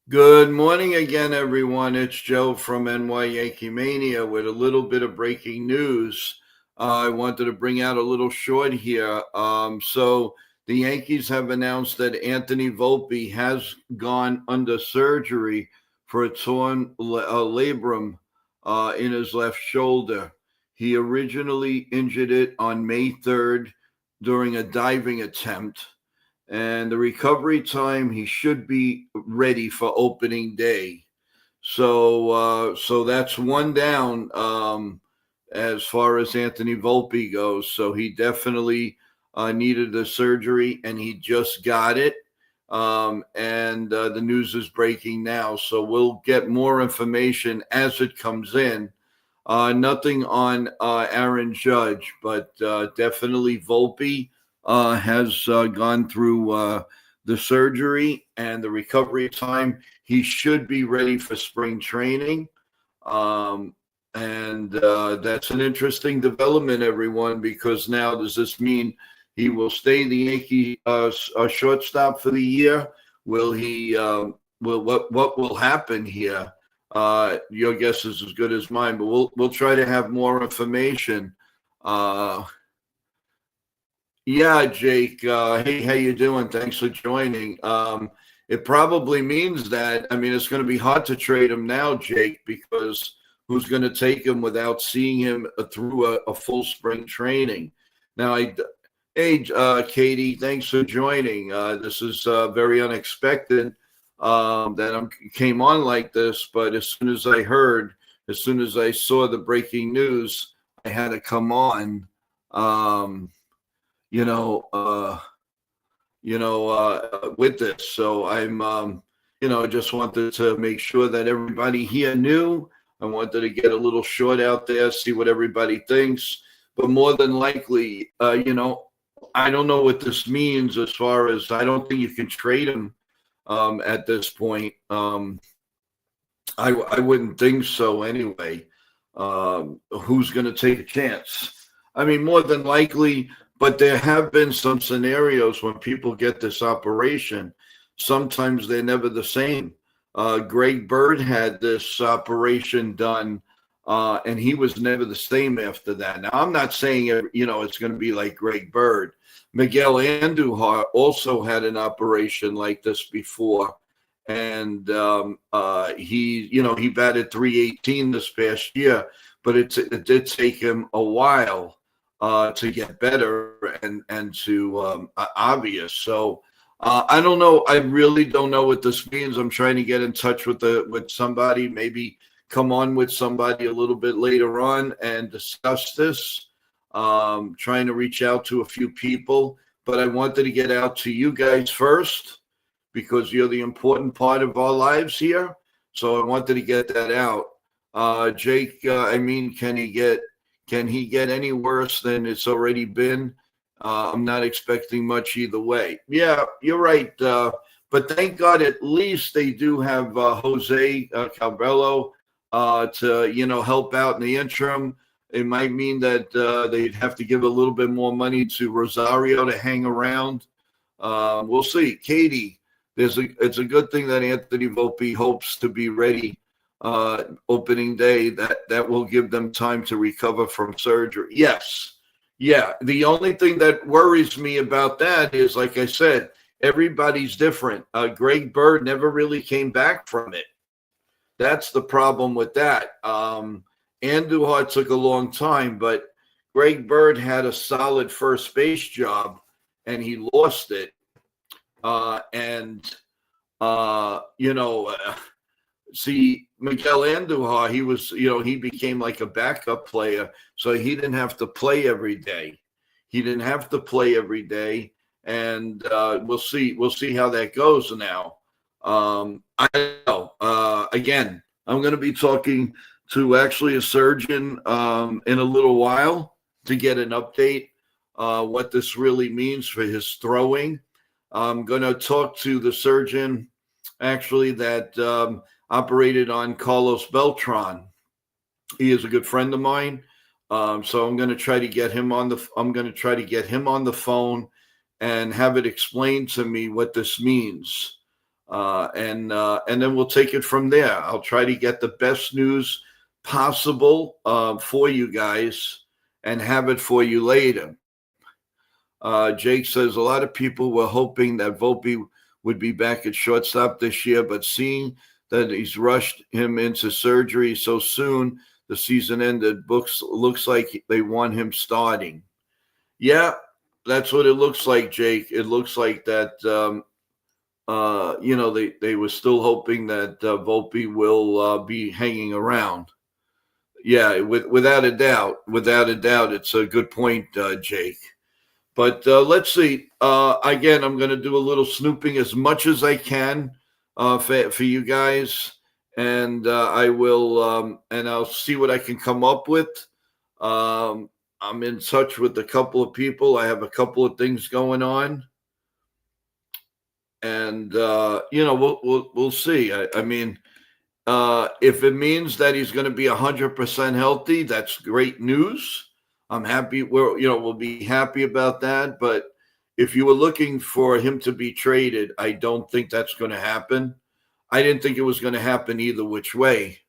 Good morning again, everyone. It's Joe from NY Yankee Mania with a little bit of breaking news. I wanted to bring out a little short here. So the Yankees have announced that Anthony Volpe has gone under surgery for a torn labrum in his left shoulder. He originally injured it on May 3rd during a diving attempt, and the recovery time, he should be ready for opening day. So that's one down as far as Anthony Volpe goes. So he definitely needed the surgery, and he just got it. And the news is breaking now, so we'll get more information as it comes in. Nothing on Aaron Judge, but definitely Volpe has gone through the surgery and the recovery time. He should be ready for spring training. And that's an interesting development, everyone, because now does this mean he will stay the Yankee shortstop for the year? Will he? What will happen here? Your guess is as good as mine, but we'll try to have more information. Yeah, Jake. Hey, how you doing? Thanks for joining. It probably means that, I mean, it's going to be hard to trade him now, Jake, because who's going to take him without seeing him through a full spring training? Now, hey, Katie, thanks for joining. This is very unexpected that I came on like this, but as soon as I saw the breaking news, I had to come on. You know, with this. So just wanted to make sure that everybody here knew. I wanted to get a little short out there, see what everybody thinks. But more than likely, I don't know what this means as far as I don't think you can trade him at this point. I wouldn't think so anyway. Who's going to take a chance? I mean, more than likely, but there have been some scenarios when people get this operation. Sometimes they're never the same. Greg Bird had this operation done, and he was never the same after that. Now, I'm not saying, it's going to be like Greg Bird. Miguel Andujar also had an operation like this before, and he batted 318 this past year, but it did take him a while to get better and to obvious. So I don't know. I really don't know what this means. I'm trying to get in touch with somebody, maybe come on with somebody a little bit later on and discuss this. Trying to reach out to a few people, but I wanted to get out to you guys first because you're the important part of our lives here. So I wanted to get that out. Jake, can he get any worse than it's already been? I'm not expecting much either way. Yeah, you're right. But thank God at least they do have Jose Cabello to, help out in the interim. It might mean that they'd have to give a little bit more money to Rosario to hang around. We'll see. Katie, it's a good thing that Anthony Volpe hopes to be ready opening day. That will give them time to recover from surgery. Yes. Yeah. The only thing that worries me about that is, like I said, everybody's different. Greg Bird never really came back from it. That's the problem with that. Andujar took a long time, but Greg Bird had a solid first base job, and he lost it. See, Miguel Andujar, he became like a backup player, so he didn't have to play every day. And we'll see. We'll see how that goes now. I don't know. Again, I'm going to be talking to actually a surgeon in a little while to get an update what this really means for his throwing. I'm going to talk to the surgeon actually that operated on Carlos Beltran. He is a good friend of mine. So I'm going to try to get him on the phone and have it explained to me what this means. and then we'll take it from there. I'll try to get the best news possible for you guys and have it for you later. Jake says a lot of people were hoping that Volpe would be back at shortstop this year, but seeing that he's rushed him into surgery so soon, the season ended. Looks like they want him starting. Yeah, that's what it looks like, Jake. It looks like that. They were still hoping that Volpe will be hanging around. Yeah, without a doubt, it's a good point, Jake. But let's see. Again, I'm going to do a little snooping as much as I can for you guys, and I will, and I'll see what I can come up with. I'm in touch with a couple of people. I have a couple of things going on, and we'll see. I mean, if it means that he's going to be 100% healthy, that's great news. I'm happy. We'll be happy about that. But if you were looking for him to be traded, I don't think that's going to happen. I didn't think it was going to happen either which way.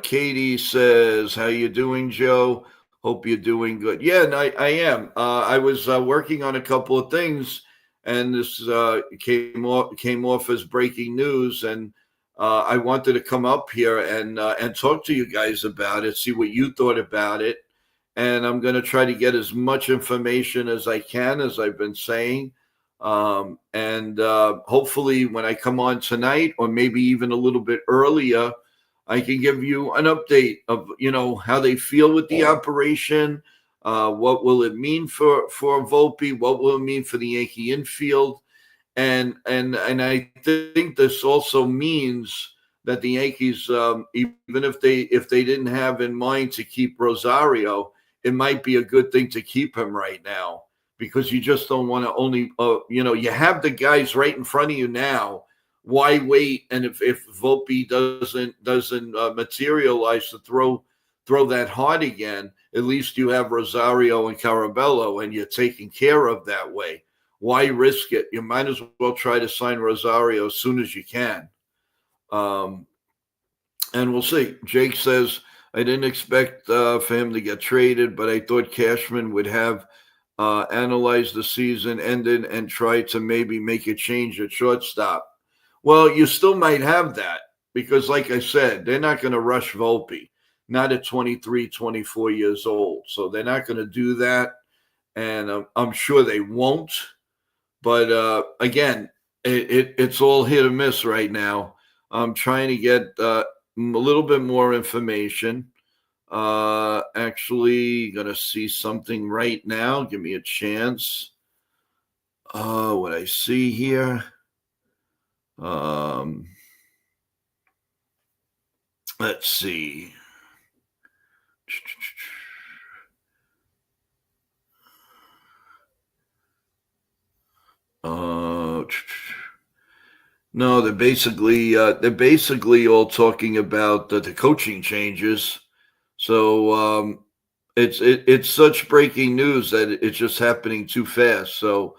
Katie says, "How you doing, Joe? Hope you're doing good." Yeah, and I am. I was working on a couple of things, and this came off as breaking news, and I wanted to come up here and talk to you guys about it, see what you thought about it, and I'm going to try to get as much information as I can, as I've been saying, and hopefully when I come on tonight, or maybe even a little bit earlier, I can give you an update of how they feel with the operation. What will it mean for Volpe? What will it mean for the Yankee infield? And I think this also means that the Yankees, even if they didn't have in mind to keep Rosario, it might be a good thing to keep him right now, because you just don't want to only you have the guys right in front of you now. Why wait? And if Volpe doesn't materialize to throw that hard again, at least you have Rosario and Carabello, and you're taken care of that way. Why risk it? You might as well try to sign Rosario as soon as you can. And we'll see. Jake says, I didn't expect for him to get traded, but I thought Cashman would have analyzed the season ended and try to maybe make a change at shortstop. Well, you still might have that, because like I said, they're not going to rush Volpe, not at 23, 24 years old. So they're not going to do that. And I'm sure they won't. But again, it's all hit or miss right now. I'm trying to get a little bit more information. Actually, going to see something right now. Give me a chance. What I see here. Let's see. No, they're basically all talking about the coaching changes. So it's such breaking news that it's just happening too fast. So,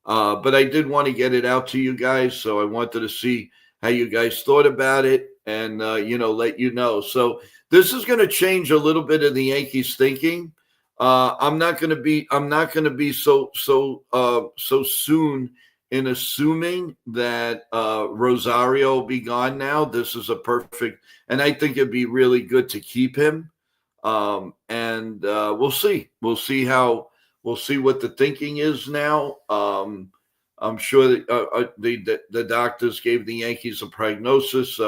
but I did want to get it out to you guys. So I wanted to see how you guys thought about it, and let you know. So this is going to change a little bit of the Yankees' thinking. I'm not going to be so soon in assuming that Rosario will be gone now. This is a perfect, and I think it'd be really good to keep him. And we'll see. We'll see what the thinking is now. I'm sure that the doctors gave the Yankees a prognosis.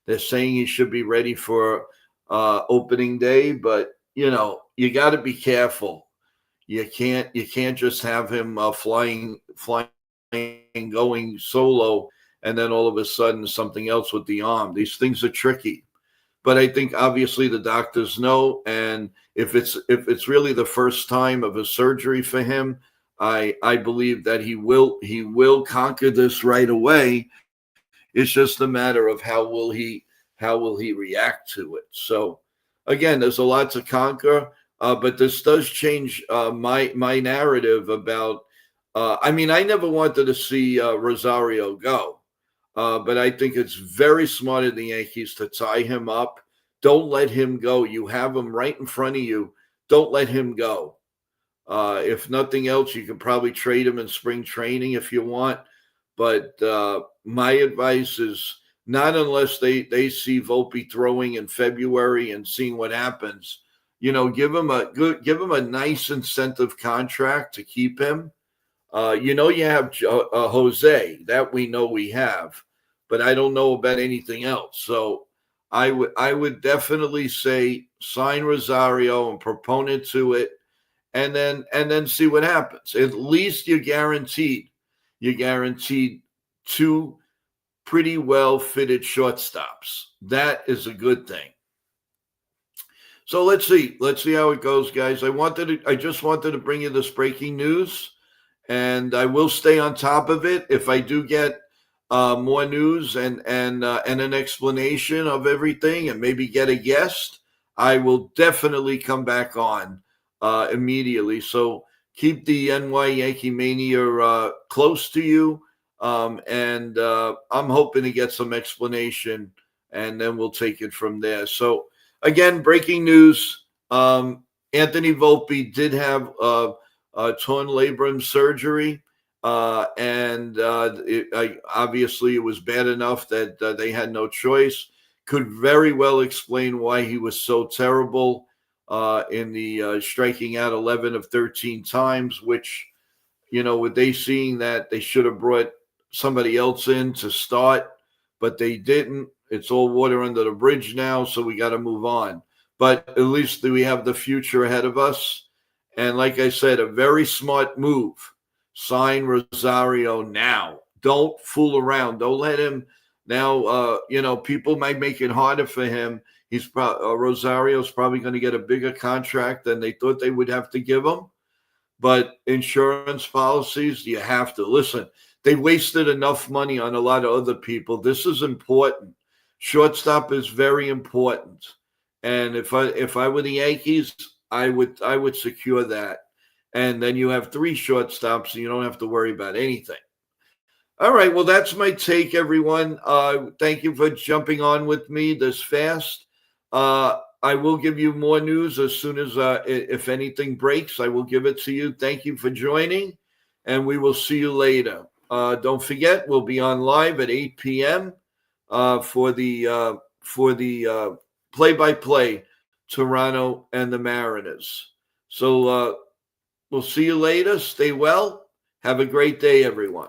They're saying he should be ready for opening day, but you got to be careful. You can't just have him flying, going solo, and then all of a sudden something else with the arm. These things are tricky. But I think obviously the doctors know, and if it's really the first time of a surgery for him, I believe that he will conquer this right away. It's just a matter of how will he react to it. So again, there's a lot to conquer, but this does change my narrative about I mean, I never wanted to see Rosario go, but I think it's very smart of the Yankees to tie him up. Don't let him go. You have him right in front of you. Don't let him go. If nothing else, you can probably trade him in spring training if you want. But my advice is not unless they see Volpe throwing in February and seeing what happens. Give him a nice incentive contract to keep him. You have Jose, that we know we have, but I don't know about anything else. So I would definitely say sign Rosario and proponent to it, and then see what happens. At least you're guaranteed. You're guaranteed two pretty well fitted shortstops. That is a good thing. So let's see. Let's see how it goes, guys. I just wanted to bring you this breaking news, and I will stay on top of it. If I do get more news and an explanation of everything, and maybe get a guest, I will definitely come back on immediately. So keep the NY Yankee Mania close to you, and I'm hoping to get some explanation, and then we'll take it from there. So again, breaking news: Anthony Volpe did have torn labrum surgery, and obviously it was bad enough that they had no choice. Could very well explain why he was so terrible in the striking out 11 of 13 times, which, with they seeing that, they should have brought somebody else in to start, but they didn't. It's all water under the bridge now, so we got to move on. But at least we have the future ahead of us. And like I said, a very smart move. Sign Rosario now. Don't fool around. Don't let him now. People might make it harder for him. Rosario's probably going to get a bigger contract than they thought they would have to give him. But insurance policies, you have to listen. They wasted enough money on a lot of other people. This is important. Shortstop is very important. And if I were the Yankees, I would secure that. And then you have 3 shortstops, and you don't have to worry about anything. All right, well, that's my take, everyone. Thank you for jumping on with me this fast. I will give you more news as soon as, if anything breaks, I will give it to you. Thank you for joining, and we will see you later. Don't forget, we'll be on live at 8 p.m. For the play-by-play Toronto and the Mariners. So we'll see you later. Stay well. Have a great day, everyone.